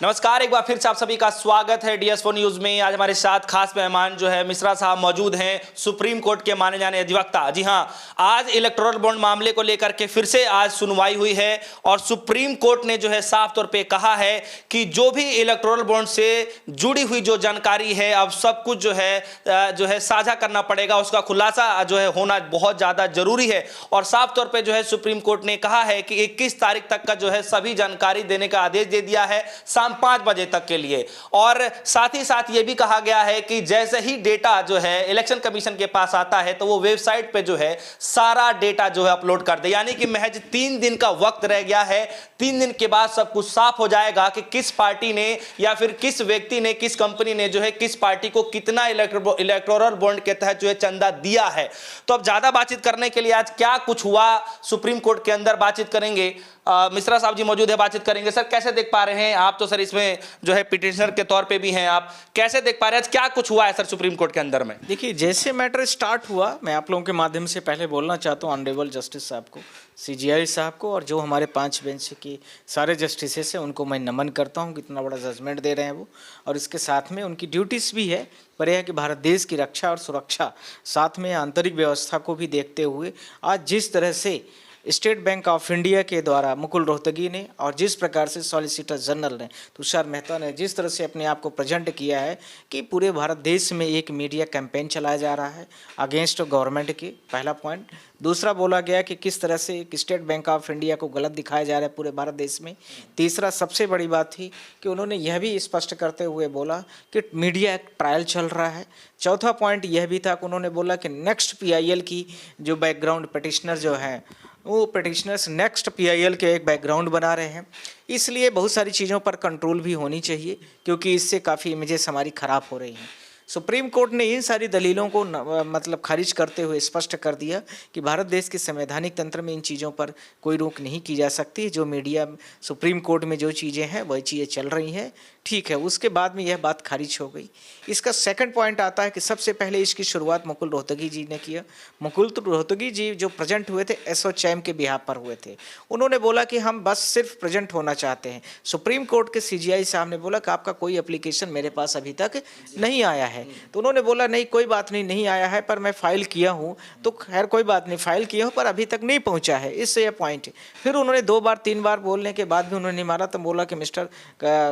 नमस्कार, एक बार फिर से आप सभी का स्वागत है DS4 न्यूज में। आज हमारे साथ खास मेहमान जो है मिश्रा साहब मौजूद हैं, सुप्रीम कोर्ट के माने जाने अधिवक्ता। जी हां, आज इलेक्टोरल बॉन्ड मामले को लेकर के फिर से आज सुनवाई हुई है और सुप्रीम कोर्ट ने जो है साफ तौर पे कहा है कि जो भी इलेक्टोरल बॉन्ड से जुड़ी हुई जो जानकारी है अब सब कुछ जो है साझा करना पड़ेगा, उसका खुलासा जो है होना बहुत ज्यादा जरूरी है। और साफ तौर पर जो है सुप्रीम कोर्ट ने कहा है कि 21 तारीख तक का जो है सभी जानकारी देने का आदेश दे दिया है 5 बजे तक के लिए। और साथ ही साथ यह भी कहा गया है कि जैसे ही डेटा जो है इलेक्शन कमीशन के पास आता है तो वो वेबसाइट पे जो है सारा डेटा जो है अपलोड कर दे। यानी कि महज 3 दिन का वक्त रह गया है। 3 दिन के बाद सब कुछ साफ हो जाएगा कि किस पार्टी ने या फिर किस व्यक्ति ने, किस कंपनी ने जो है किस पार्टी को कितना इलेक्टोरल बॉन्ड के तहत जो है चंदा दिया है। तो अब ज्यादा बातचीत करने के लिए आज क्या कुछ हुआ सुप्रीम कोर्ट के अंदर बातचीत करेंगे। मिश्रा साहब जी मौजूद है, बातचीत करेंगे। सर, कैसे देख पा रहे हैं आप, तो सर इसमें जो है पिटिशनर के तौर पे भी हैं आप, कैसे देख पा रहे हैं क्या कुछ हुआ है सर सुप्रीम कोर्ट के अंदर में? देखिए, जैसे मैटर स्टार्ट हुआ, मैं आप लोगों के माध्यम से पहले बोलना चाहता हूँ ऑनरेबल जस्टिस साहब को, CJI साहब को, और जो हमारे 5 बेंच के सारे जस्टिसेस हैं उनको मैं नमन करता हूँ, कितना बड़ा जजमेंट दे रहे हैं वो। और इसके साथ में उनकी ड्यूटीज़ भी है, पर यह है कि भारत देश की रक्षा और सुरक्षा, साथ में आंतरिक व्यवस्था को भी देखते हुए आज जिस तरह से स्टेट बैंक ऑफ इंडिया के द्वारा मुकुल रोहतगी ने और जिस प्रकार से सॉलिसिटर जनरल ने तुषार मेहता ने जिस तरह से अपने आप को प्रेजेंट किया है कि पूरे भारत देश में एक मीडिया कैंपेन चलाया जा रहा है अगेंस्ट गवर्नमेंट के, पहला पॉइंट। दूसरा बोला गया कि किस तरह से स्टेट बैंक ऑफ इंडिया को गलत दिखाया जा रहा है पूरे भारत देश में। तीसरा सबसे बड़ी बात थी कि उन्होंने यह भी स्पष्ट करते हुए बोला कि मीडिया एक्ट ट्रायल चल रहा है। चौथा पॉइंट यह भी था कि उन्होंने बोला कि नेक्स्ट PIL की जो बैकग्राउंड पिटिशनर जो है वो पिटिशनर्स नेक्स्ट PIL के एक बैकग्राउंड बना रहे हैं, इसलिए बहुत सारी चीज़ों पर कंट्रोल भी होनी चाहिए क्योंकि इससे काफ़ी इमेजेस हमारी ख़राब हो रही हैं। सुप्रीम कोर्ट ने इन सारी दलीलों को मतलब खारिज करते हुए स्पष्ट कर दिया कि भारत देश के संवैधानिक तंत्र में इन चीज़ों पर कोई रोक नहीं की जा सकती। जो मीडिया सुप्रीम कोर्ट में जो चीज़ें हैं वही चीज़ें चल रही हैं, ठीक है। उसके बाद में यह बात खारिज हो गई। इसका सेकंड पॉइंट आता है कि सबसे पहले इसकी शुरुआत मुकुल रोहतगी जी ने किया। मुकुल रोहतगी जी जो प्रेजेंट हुए थे एसोचैम के बिहाफ पर हुए थे। उन्होंने बोला कि हम बस सिर्फ प्रेजेंट होना चाहते हैं। सुप्रीम कोर्ट के CJI साहब ने बोला कि आपका कोई एप्लीकेशन मेरे पास अभी तक नहीं आया है। तो उन्होंने बोला नहीं, कोई बात नहीं आया है, पर मैं फाइल किया हूँ। तो खैर कोई बात नहीं, फाइल किया हूँ पर अभी तक नहीं पहुँचा है, इससे यह पॉइंट। फिर उन्होंने 2 बार 3 बार बोलने के बाद भी उन्होंने नहीं मारा। तो बोला कि मिस्टर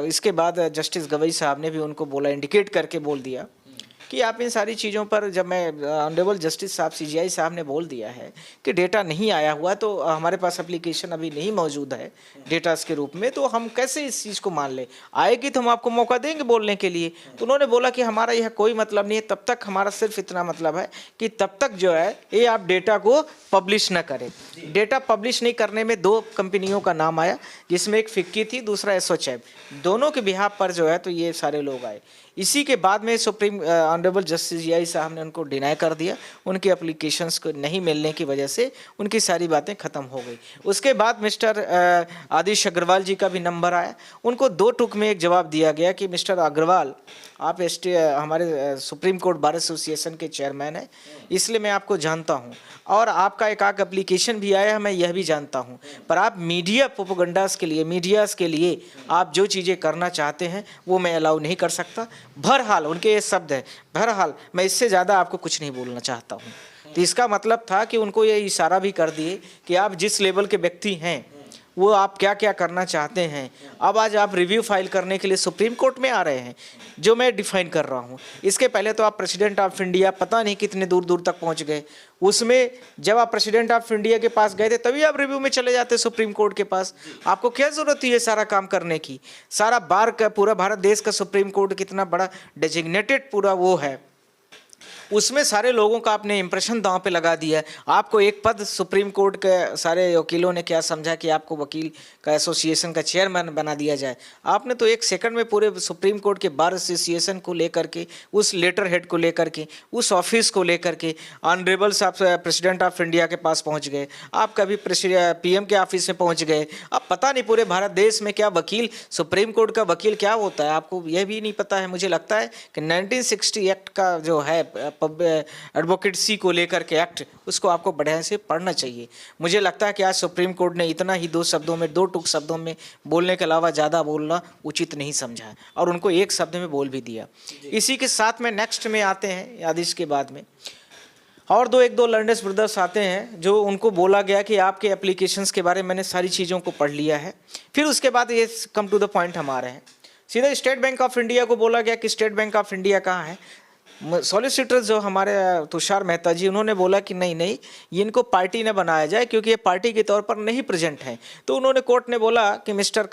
इसके बाद जस्टिस गवई साहब ने भी उनको बोला, इंडिकेट करके बोल दिया कि आप इन सारी चीज़ों पर, जब मैं ऑनरेबल जस्टिस साहब CJI साहब ने बोल दिया है कि डेटा नहीं आया हुआ तो हमारे पास एप्लीकेशन अभी नहीं मौजूद है डेटास के रूप में, तो हम कैसे इस चीज़ को मान लें, आएगी तो हम आपको मौका देंगे बोलने के लिए। तो उन्होंने बोला कि हमारा यह कोई मतलब नहीं है, तब तक हमारा सिर्फ इतना मतलब है कि तब तक जो है ये आप डेटा को पब्लिश न करें। डेटा पब्लिश नहीं करने में 2 कंपनियों का नाम आया, जिसमें एक फिक्की थी, दूसरा एसोचैम, दोनों के बिहाफ पर जो है तो ये सारे लोग आए। इसी के बाद में सुप्रीम ऑनरेबल जस्टिस CJI साहब ने उनको डिनाई कर दिया, उनकी एप्लीकेशंस को नहीं मिलने की वजह से उनकी सारी बातें ख़त्म हो गई। उसके बाद मिस्टर आदिश अग्रवाल जी का भी नंबर आया, उनको 2 टूक में एक जवाब दिया गया कि मिस्टर अग्रवाल, आप हमारे सुप्रीम कोर्ट बार एसोसिएशन के चेयरमैन हैं, इसलिए मैं आपको जानता हूं, और आपका एक एप्लीकेशन भी आया है, मैं यह भी जानता हूं, पर आप मीडिया प्रोपेगेंडास के लिए, मीडियाज़ के लिए आप जो चीज़ें करना चाहते हैं वो मैं अलाउ नहीं कर सकता। बहरहाल उनके ये शब्द हैं, बहरहाल मैं इससे ज़्यादा आपको कुछ नहीं बोलना चाहता हूँ। तो इसका मतलब था कि उनको ये इशारा भी कर दिए कि आप जिस लेवल के व्यक्ति हैं वो आप क्या क्या करना चाहते हैं। अब आज आप रिव्यू फाइल करने के लिए सुप्रीम कोर्ट में आ रहे हैं, जो मैं डिफाइन कर रहा हूँ। इसके पहले तो आप प्रेसिडेंट ऑफ इंडिया पता नहीं कितने दूर दूर तक पहुँच गए। उसमें जब आप प्रेसिडेंट ऑफ इंडिया के पास गए थे तभी आप रिव्यू में चले जाते सुप्रीम कोर्ट के पास। आपको क्या ज़रूरत थी ये सारा काम करने की? सारा बार का पूरा भारत देश का सुप्रीम कोर्ट कितना बड़ा डेजिग्नेटेड पूरा वो है, उसमें सारे लोगों का आपने इंप्रेशन दांव पे लगा दिया। आपको एक पद सुप्रीम कोर्ट के सारे वकीलों ने क्या समझा कि आपको वकील का एसोसिएशन का चेयरमैन बना दिया जाए। आपने तो 1 सेकंड में पूरे सुप्रीम कोर्ट के बार एसोसिएशन को लेकर के, उस लेटर हेड को लेकर के, उस ऑफिस को लेकर के ऑनरेबल साहब प्रेसिडेंट ऑफ इंडिया के पास पहुँच गए, आप कभी PM के ऑफिस में पहुँच गए। अब पता नहीं पूरे भारत देश में क्या वकील, सुप्रीम कोर्ट का वकील क्या होता है आपको यह भी नहीं पता है। मुझे लगता है कि 1960 एक्ट का जो है एडवोकेसी को लेकर के एक्ट, उसको आपको बढ़िया से पढ़ना चाहिए। मुझे लगता है कि आज सुप्रीम कोर्ट ने इतना ही दो टूक शब्दों में बोलने के अलावा ज़्यादा बोलना उचित नहीं समझा है और उनको एक शब्द में बोल भी दिया। इसी के साथ में नेक्स्ट में आते हैं आदेश के बाद में और एक दो लर्नेस ब्रदर्स आते हैं जो उनको बोला गया कि आपके एप्लीकेशंस के बारे में मैंने सारी चीज़ों को पढ़ लिया है। फिर उसके बाद ये कम टू द पॉइंट हम आ रहे हैं, सीधा स्टेट बैंक ऑफ इंडिया को बोला गया कि स्टेट बैंक ऑफ इंडिया कहाँ है। सॉलिसिटर जो हमारे तुषार मेहता जी, उन्होंने बोला कि नहीं ये इनको पार्टी न बनाया जाए क्योंकि ये पार्टी के तौर पर नहीं प्रेजेंट हैं। तो उन्होंने कोर्ट ने बोला कि मिस्टर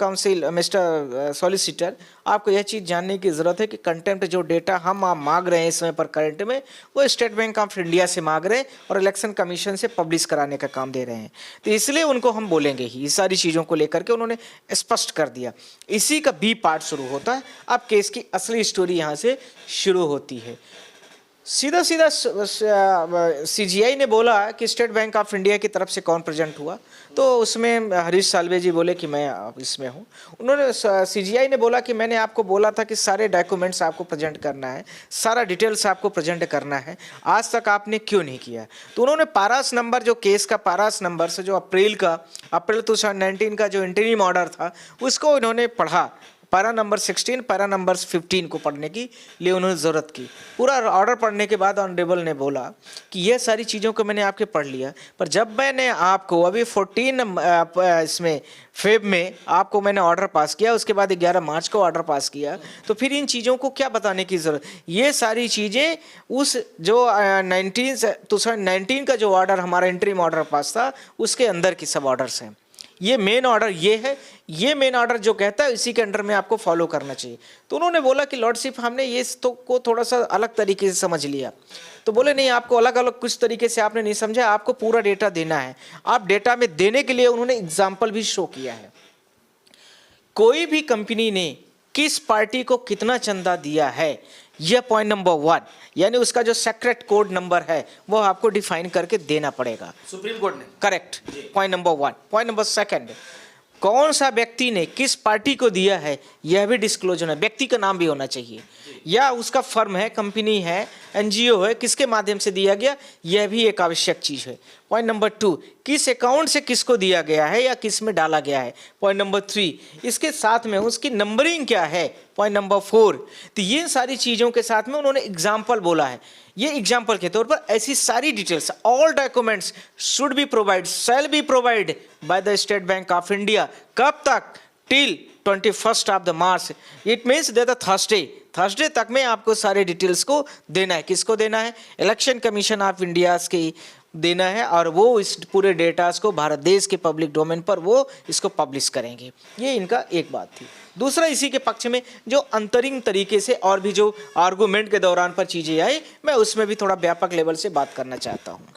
सॉलिसिटर, आपको यह चीज़ जानने की ज़रूरत है कि कंटेम्प्ट जो डेटा आप मांग रहे हैं इस समय पर करंट में, वो स्टेट बैंक ऑफ इंडिया से मांग रहे हैं और इलेक्शन कमीशन से पब्लिश कराने का काम दे रहे हैं। तो इसलिए उनको हम बोलेंगे ही, इस सारी चीज़ों को लेकर के उन्होंने स्पष्ट कर दिया। इसी का बी पार्ट शुरू होता है। अब केस की असली स्टोरी यहाँ से शुरू होती है। सीधा सीजीआई ने बोला कि स्टेट बैंक ऑफ इंडिया की तरफ से कौन प्रेजेंट हुआ, तो उसमें हरीश साल्वे जी बोले कि मैं इसमें हूँ। उन्होंने सीजीआई ने बोला कि मैंने आपको बोला था कि सारे डॉक्यूमेंट्स आपको प्रेजेंट करना है, सारा डिटेल्स आपको प्रेजेंट करना है, आज तक आपने क्यों नहीं किया। तो उन्होंने पारास नंबर, जो केस का पारास नंबर से जो अप्रैल 2019 का जो इंटरिम ऑर्डर था उसको इन्होंने पढ़ा। पैरा नंबर 16, पैरा नंबर 15 को पढ़ने की लिए उन्होंने ज़रूरत की। पूरा ऑर्डर पढ़ने के बाद ऑनरेबल ने बोला कि यह सारी चीज़ों को मैंने आपके पढ़ लिया, पर जब मैंने आपको अभी 14 इसमें फेब में आपको मैंने ऑर्डर पास किया, उसके बाद 11 मार्च को ऑर्डर पास किया, तो फिर इन चीज़ों को क्या बताने की ज़रूरत। ये सारी चीज़ें उस जो 2019 का जो ऑर्डर हमारा इंटरिम ऑर्डर पास था उसके अंदर की सब ऑर्डर्स हैं। ये मेन ऑर्डर ये है, ये मेन ऑर्डर जो कहता है इसी के अंडर में आपको फॉलो करना चाहिए। तो उन्होंने बोला कि लॉर्डशिप, हमने ये तो को थोड़ा सा अलग तरीके से समझ लिया। तो बोले नहीं, आपको अलग अलग कुछ तरीके से आपने नहीं समझा, आपको पूरा डेटा देना है। आप डेटा में देने के लिए उन्होंने एग्जाम्पल भी शो किया है। कोई भी कंपनी ने किस पार्टी को कितना चंदा दिया है, यह पॉइंट नंबर 1, यानी उसका जो सेक्रेट कोड नंबर है वो आपको डिफाइन करके देना पड़ेगा सुप्रीम कोर्ट ने। Correct, point number 1। Point number 2, कौन सा व्यक्ति ने किस पार्टी को दिया है यह भी डिस्क्लोज होना, व्यक्ति का नाम भी होना चाहिए, या उसका फर्म है, कंपनी है, एनजीओ है, किसके माध्यम से दिया गया, यह भी एक आवश्यक चीज़ है। पॉइंट नंबर 2, किस अकाउंट से किसको दिया गया है या किस में डाला गया है। पॉइंट नंबर 3, इसके साथ में उसकी नंबरिंग क्या है। पॉइंट नंबर 4, तो ये सारी चीज़ों के साथ में उन्होंने एग्जाम्पल बोला है। ये एग्जाम्पल के तौर पर ऐसी सारी details, all documents should be provide, shall be provide by the state bank of India. कब तक? Till 21 of the March. It means that Thursday तक में आपको सारे डिटेल्स को देना है। किसको देना है? इलेक्शन कमीशन ऑफ इंडिया के देना है, और वो इस पूरे डेटास को भारत देश के पब्लिक डोमेन पर वो इसको पब्लिश करेंगे। ये इनका एक बात थी। दूसरा, इसी के पक्ष में जो अंतरिंग तरीके से और भी जो आर्गूमेंट के दौरान पर चीज़ें आई, मैं उसमें भी थोड़ा व्यापक लेवल से बात करना चाहता हूँ।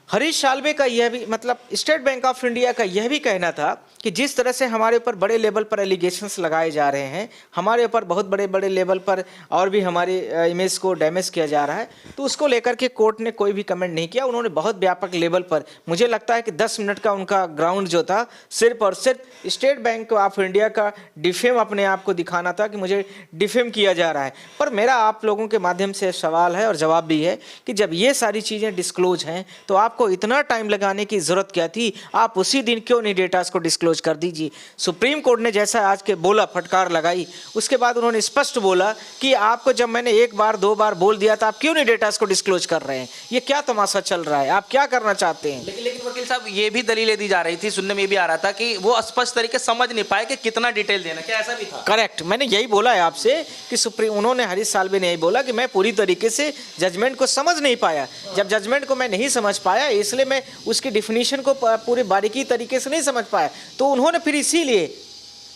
हरीश साल्वे का यह भी, मतलब स्टेट बैंक ऑफ इंडिया का यह भी कहना था कि जिस तरह से हमारे ऊपर बड़े लेवल पर एलिगेशंस लगाए जा रहे हैं, हमारे ऊपर बहुत बड़े लेवल पर और भी हमारी इमेज को डैमेज किया जा रहा है, तो उसको लेकर के कोर्ट ने कोई भी कमेंट नहीं किया। उन्होंने बहुत व्यापक लेवल पर, मुझे लगता है कि 10 मिनट का उनका ग्राउंड जो था सिर्फ और सिर्फ स्टेट बैंक ऑफ इंडिया का डिफेम अपने आप को दिखाना था कि मुझे डिफेम किया जा रहा है। पर मेरा आप लोगों के माध्यम से सवाल है और जवाब भी है कि जब ये सारी चीज़ें डिस्क्लोज हैं तो आपको इतना टाइम लगाने की जरूरत क्या थी? आप उसी दिन क्यों नहीं डेटा को डिस्क्लोज कर दीजिए। सुप्रीम कोर्ट ने जैसा आज के बोला, फटकार लगाई, उसके बाद उन्होंने स्पष्ट बोला कि आपको जब मैंने 1 बार 2 बार बोल दिया था, आप क्यों नहीं डेटा को डिस्क्लोज कर रहे हैं? ये क्या तमाशा चल रहा है? आप क्या करना चाहते हैं? लेकिन वकील साहब, ये भी दलीलें दी जा रही थी, सुनने में भी आ रहा था कि वो स्पष्ट तरीके समझ नहीं पाए कि कितना डिटेल देना, क्या ऐसा भी था? करेक्ट, मैंने यही बोला है आपसे कि उन्होंने, हरीश साल्वे ने यही बोला कि मैं पूरी तरीके से जजमेंट को समझ नहीं पाया। जब जजमेंट को मैं नहीं समझ पाया, इसलिए मैं उसकी डिफिनीशन को पूरी बारीकी तरीके से नहीं समझ पाया। तो उन्होंने फिर इसीलिए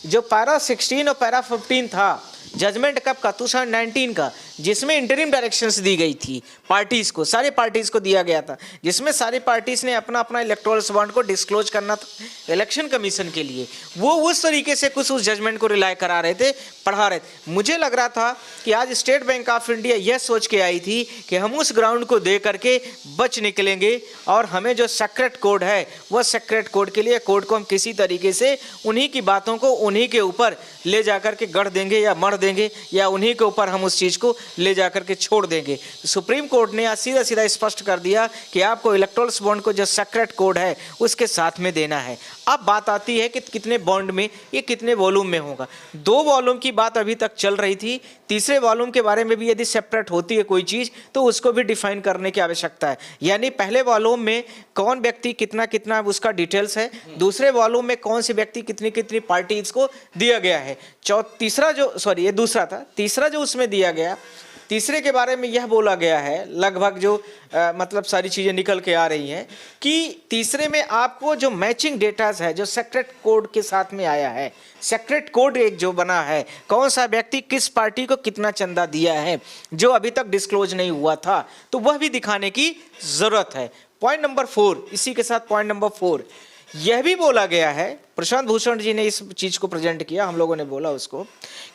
जो पैरा 16 और पैरा 15 था, जजमेंट कब का? 2019 का, जिसमें इंटरिम डायरेक्शंस दी गई थी पार्टीज़ को, सारे पार्टीज़ को दिया गया था, जिसमें सारी पार्टीज़ ने अपना अपना इलेक्टोरल बॉन्ड को डिस्क्लोज करना था इलेक्शन कमीशन के लिए। वो उस तरीके से कुछ उस जजमेंट को रिलाई करा रहे थे, पढ़ा रहे थे। मुझे लग रहा था कि आज स्टेट बैंक ऑफ इंडिया यह सोच के आई थी कि हम उस ग्राउंड को दे करके बच निकलेंगे, और हमें जो सेक्रेट कोड है वह सेक्रेट कोड के लिए कोड को हम किसी तरीके से उन्हीं की बातों को उन्हीं के ऊपर ले जा कर के गढ़ देंगे या मर देंगे, या उन्हीं के ऊपर हम उस चीज़ को ले जाकर के छोड़ देंगे। तो सुप्रीम कोर्ट ने आज सीधा सीधा स्पष्ट कर दिया कि आपको इलेक्टोरल बॉन्ड को जो सेक्रेट कोड है उसके साथ में देना है। अब बात आती है कि कितने बॉन्ड में, ये कितने वॉल्यूम में होगा। 2 वॉल्यूम की बात अभी तक चल रही थी, तीसरे वॉल्यूम के बारे में भी यदि सेपरेट होती है कोई चीज़ तो उसको भी डिफाइन करने की आवश्यकता है। यानी पहले वॉल्यूम में कौन व्यक्ति कितना कितना उसका डिटेल्स है, दूसरे वॉल्यूम में कौन से व्यक्ति कितनी कितनी पार्टीज को दिया गया है। ये दूसरा था। तीसरा जो उसमें दिया गया, तीसरे के बारे में यह बोला गया है, लगभग जो मतलब सारी चीज़ें निकल के आ रही हैं कि तीसरे में आपको जो मैचिंग डेटाज है जो सेक्रेट कोड के साथ में आया है, सेक्रेट कोड एक जो बना है, कौन सा व्यक्ति किस पार्टी को कितना चंदा दिया है जो अभी तक डिस्क्लोज नहीं हुआ था, तो वह भी दिखाने की ज़रूरत है। पॉइंट नंबर 4, इसी के साथ पॉइंट नंबर 4 यह भी बोला गया है, प्रशांत भूषण जी ने इस चीज़ को प्रेजेंट किया, हम लोगों ने बोला उसको,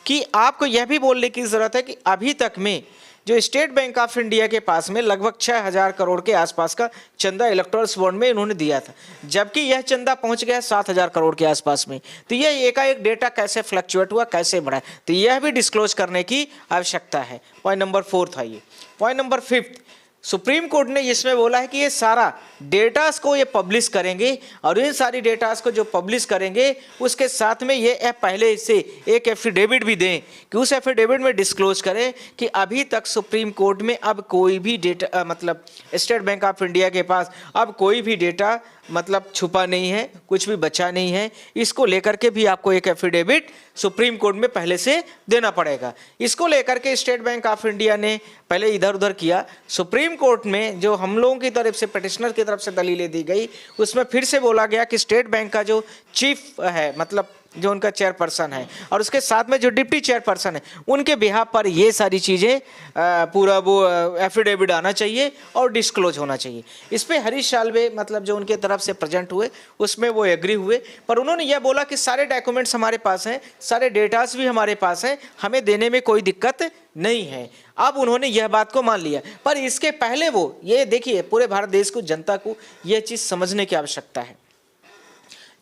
कि आपको यह भी बोलने की ज़रूरत है कि अभी तक में जो स्टेट बैंक ऑफ इंडिया के पास में लगभग 6,000 करोड़ के आसपास का चंदा इलेक्टोरल बॉन्ड में इन्होंने दिया था, जबकि यह चंदा पहुंच गया 7,000 करोड़ के आसपास में। तो यह एकाएक डेटा कैसे फ्लक्चुएट हुआ, कैसे बढ़ा, तो यह भी डिस्क्लोज करने की आवश्यकता है। पॉइंट नंबर 4 था ये। पॉइंट नंबर 5, सुप्रीम कोर्ट ने इसमें बोला है कि ये सारा डेटास को ये पब्लिश करेंगे और इन सारी डेटास को जो पब्लिश करेंगे उसके साथ में ये पहले से एक एफिडेविट भी दें कि उस एफिडेविट में डिस्क्लोज करें कि अभी तक सुप्रीम कोर्ट में अब कोई भी डेटा मतलब स्टेट बैंक ऑफ इंडिया के पास अब कोई भी डेटा मतलब छुपा नहीं है, कुछ भी बचा नहीं है। इसको लेकर के भी आपको एक एफिडेविट सुप्रीम कोर्ट में पहले से देना पड़ेगा। इसको लेकर के स्टेट बैंक ऑफ इंडिया ने पहले इधर उधर किया, सुप्रीम कोर्ट में जो हम लोगों की तरफ से पिटिशनर की तरफ से दलीलें दी गई उसमें फिर से बोला गया कि स्टेट बैंक का जो चीफ है मतलब जो उनका चेयरपर्सन है और उसके साथ में जो डिप्टी चेयरपर्सन है उनके बिहाफ पर ये सारी चीज़ें पूरा वो एफिडेविट आना चाहिए और डिस्क्लोज होना चाहिए। इस पर हरीश साल्वे मतलब जो उनके तरफ से प्रेजेंट हुए उसमें वो एग्री हुए, पर उन्होंने यह बोला कि सारे डॉक्यूमेंट्स हमारे पास हैं, सारे डेटास भी हमारे पास हैं, हमें देने में कोई दिक्कत नहीं है। अब उन्होंने यह बात को मान लिया, पर इसके पहले वो ये देखिए पूरे भारत देश को, जनता को यह चीज़ समझने की आवश्यकता है।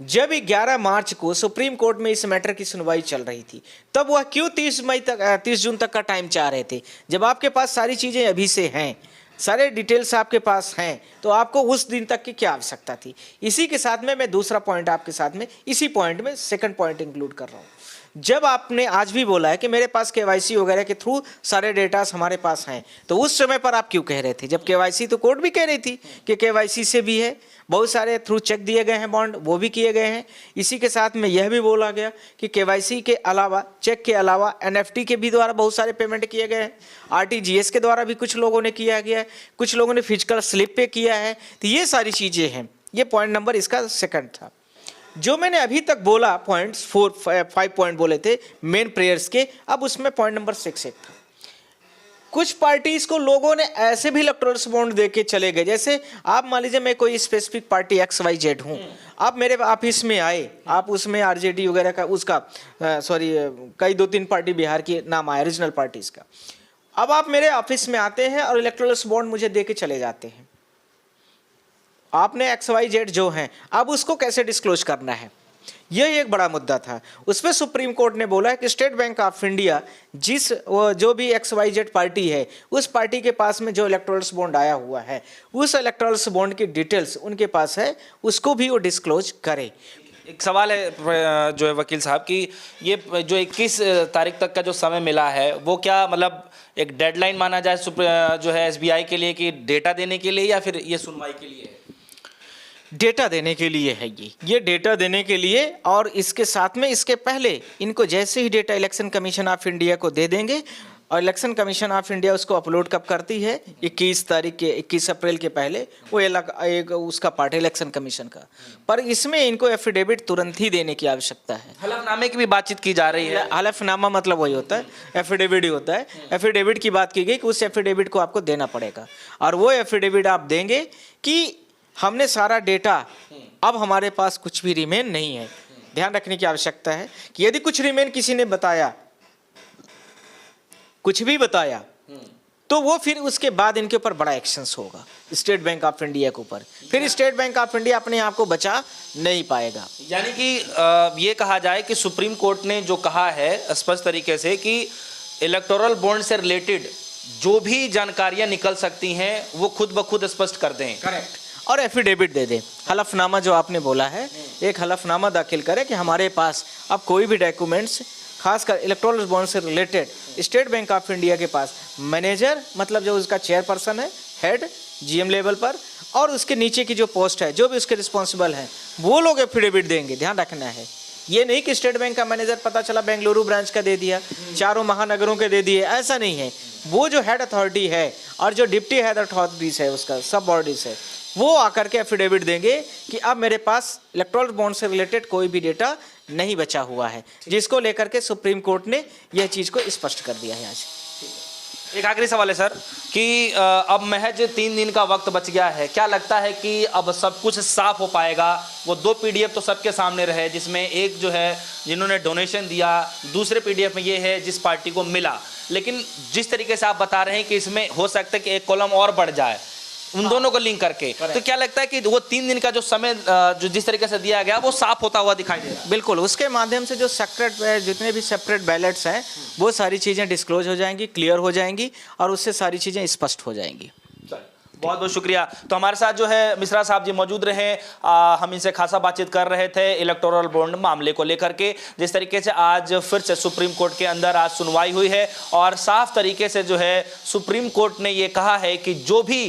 जब 11 मार्च को सुप्रीम कोर्ट में इस मैटर की सुनवाई चल रही थी तब वह क्यों 30 जून तक का टाइम चाह रहे थे? जब आपके पास सारी चीज़ें अभी से हैं, सारे डिटेल्स आपके पास हैं, तो आपको उस दिन तक की क्या आवश्यकता थी? इसी के साथ में मैं दूसरा पॉइंट आपके साथ में इसी पॉइंट में सेकंड पॉइंट इंक्लूड कर रहा हूँ। जब आपने आज भी बोला है कि मेरे पास केवाईसी वगैरह के थ्रू सारे डेटास हमारे पास हैं, तो उस समय पर आप क्यों कह रहे थे? जब केवाईसी तो कोर्ट भी कह रही थी कि केवाईसी से भी है, बहुत सारे थ्रू चेक दिए गए हैं, बॉन्ड वो भी किए गए हैं। इसी के साथ में यह भी बोला गया कि केवाईसी के अलावा, चेक के अलावा एनएफटी के भी द्वारा बहुत सारे पेमेंट किए गए हैं, आरटीजीएस के द्वारा भी कुछ लोगों ने किया गया है, कुछ लोगों ने फिजिकल स्लिप पे किया है। तो ये सारी चीज़ें हैं। ये पॉइंट नंबर इसका सेकंड था। जो मैंने अभी तक बोला पॉइंट्स 5 पॉइंट बोले थे मेन प्रेयर्स के, अब उसमें पॉइंट नंबर 6 एक था। कुछ पार्टीज को लोगों ने ऐसे भी इलेक्टोरल बॉन्ड दे के चले गए, जैसे आप मान लीजिए मैं कोई स्पेसिफिक पार्टी XYZ हूँ, आप मेरे ऑफिस में आए, आप उसमें आरजेडी वगैरह का उसका कई 2-3 पार्टी बिहार की नाम आया रीजनल पार्टीज का। अब आप मेरे ऑफिस में आते हैं और इलेक्टोरल बॉन्ड मुझे दे के चले जाते हैं। आपने XYZ जो हैं, अब उसको कैसे डिस्क्लोज करना है, यह एक बड़ा मुद्दा था। उसमें सुप्रीम कोर्ट ने बोला है कि स्टेट बैंक ऑफ इंडिया जो भी XYZ पार्टी है उस पार्टी के पास में जो इलेक्टोरल बॉन्ड आया हुआ है उस इलेक्टोरल बॉन्ड की डिटेल्स उनके पास है, उसको भी वो डिस्क्लोज करे। एक सवाल है जो है वकील साहब की, ये जो 21 तारीख तक का जो समय मिला है वो क्या मतलब एक डेडलाइन माना जाए जो है SBI के लिए कि डेटा देने के लिए या फिर ये सुनवाई के लिए है? डेटा देने के लिए है ये डेटा देने के लिए, और इसके साथ में इसके पहले इनको जैसे ही data election commission of India को दे देंगे, और इलेक्शन कमीशन ऑफ इंडिया उसको अपलोड कब करती है 21 अप्रैल के पहले, वो एक उसका पार्ट है इलेक्शन कमीशन का। पर इसमें इनको एफिडेविट तुरंत ही देने की आवश्यकता है। हलफनामे की भी बातचीत की जा रही है। हलफनामा मतलब वही होता है, एफिडेविट ही होता है। एफिडेविट की बात की गई कि उस एफिडेविट को आपको देना पड़ेगा, और वो एफिडेविट आप देंगे कि हमने सारा डेटा, अब हमारे पास कुछ भी रिमेन नहीं है। ध्यान रखने की आवश्यकता है कि यदि कुछ रिमेन किसी ने बताया, कुछ भी बताया, तो वो फिर उसके बाद इनके ऊपर बड़ा एक्शंस होगा स्टेट बैंक ऑफ इंडिया के ऊपर। फिर स्टेट बैंक ऑफ इंडिया अपने आप को बचा नहीं पाएगा। यानी कि ये कहा जाए कि सुप्रीम कोर्ट ने जो कहा है स्पष्ट तरीके से कि इलेक्टोरल बॉन्ड से रिलेटेड जो भी जानकारियां निकल सकती हैं वो खुद ब खुद स्पष्ट कर दें। करेक्ट। और एफिडेविट दे दें, हलफनामा जो आपने बोला है, एक हलफनामा दाखिल करें कि हमारे पास अब कोई भी डॉक्यूमेंट्स खासकर इलेक्टोरल बॉन्ड से related state bank of India के पास मैनेजर मतलब जो उसका चेयरपर्सन है, हेड जीएम लेवल पर, और उसके नीचे की जो पोस्ट है जो भी उसके रिस्पॉन्सिबल हैं वो लोग एफिडेविट देंगे। ध्यान रखना है, ये नहीं कि स्टेट बैंक का मैनेजर पता चला बेंगलुरु ब्रांच का दे दिया, चारों महानगरों के दे दिए, ऐसा नहीं है। वो जो हेड अथॉरिटी है और जो डिप्टी हेड अथॉरिटीज है उसका सब बॉडीज है, वो आकर के एफिडेविट देंगे कि अब मेरे पास इलेक्टोरल बॉन्ड से रिलेटेड कोई भी डेटा नहीं बचा हुआ है, जिसको लेकर के सुप्रीम कोर्ट ने यह चीज़ को स्पष्ट कर दिया है आज। एक आखिरी सवाल है सर कि अब महज 3 दिन का वक्त बच गया है, क्या लगता है कि अब सब कुछ साफ हो पाएगा? वो 2 पीडीएफ तो सबके सामने रहे, जिसमें एक जो है जिन्होंने डोनेशन दिया, दूसरे पीडीएफ में ये है जिस पार्टी को मिला, लेकिन जिस तरीके से आप बता रहे हैं कि इसमें हो सकता है कि एक कॉलम और बढ़ जाए उन दोनों को लिंक करके, तो क्या लगता है कि वो 3 दिन का जो समय जो जिस तरीके से दिया गया वो साफ होता हुआ दिखाई दे रहा है? बिल्कुल, उसके माध्यम से जो जितने भी सेपरेट बैलेट्स हैं वो सारी चीज़ें डिस्क्लोज हो जाएंगी, क्लियर हो जाएंगी और उससे सारी चीज़ें स्पष्ट हो जाएंगी। बहुत बहुत शुक्रिया। तो हमारे साथ जो है मिश्रा साहब जी मौजूद रहे, हम इनसे खासा बातचीत कर रहे थे इलेक्टोरल बॉन्ड मामले को लेकर के, जिस तरीके से आज फिर से सुप्रीम कोर्ट के अंदर आज सुनवाई हुई है और साफ तरीके से जो है सुप्रीम कोर्ट ने ये कहा है कि जो भी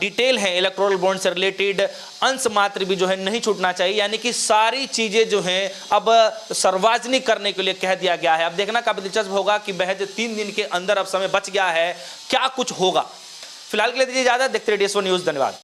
डिटेल है इलेक्टोरल बॉन्ड से रिलेटेड अंश मात्र भी जो है नहीं छूटना चाहिए, यानी कि सारी चीजें जो हैं अब सार्वजनिक करने के लिए कह दिया गया है। अब देखना काफी दिलचस्प होगा कि महज 3 दिन के अंदर अब समय बच गया है, क्या कुछ होगा। फिलहाल के लिए दीजिए इजाजत, देखते रहिए DS1 न्यूज़। धन्यवाद।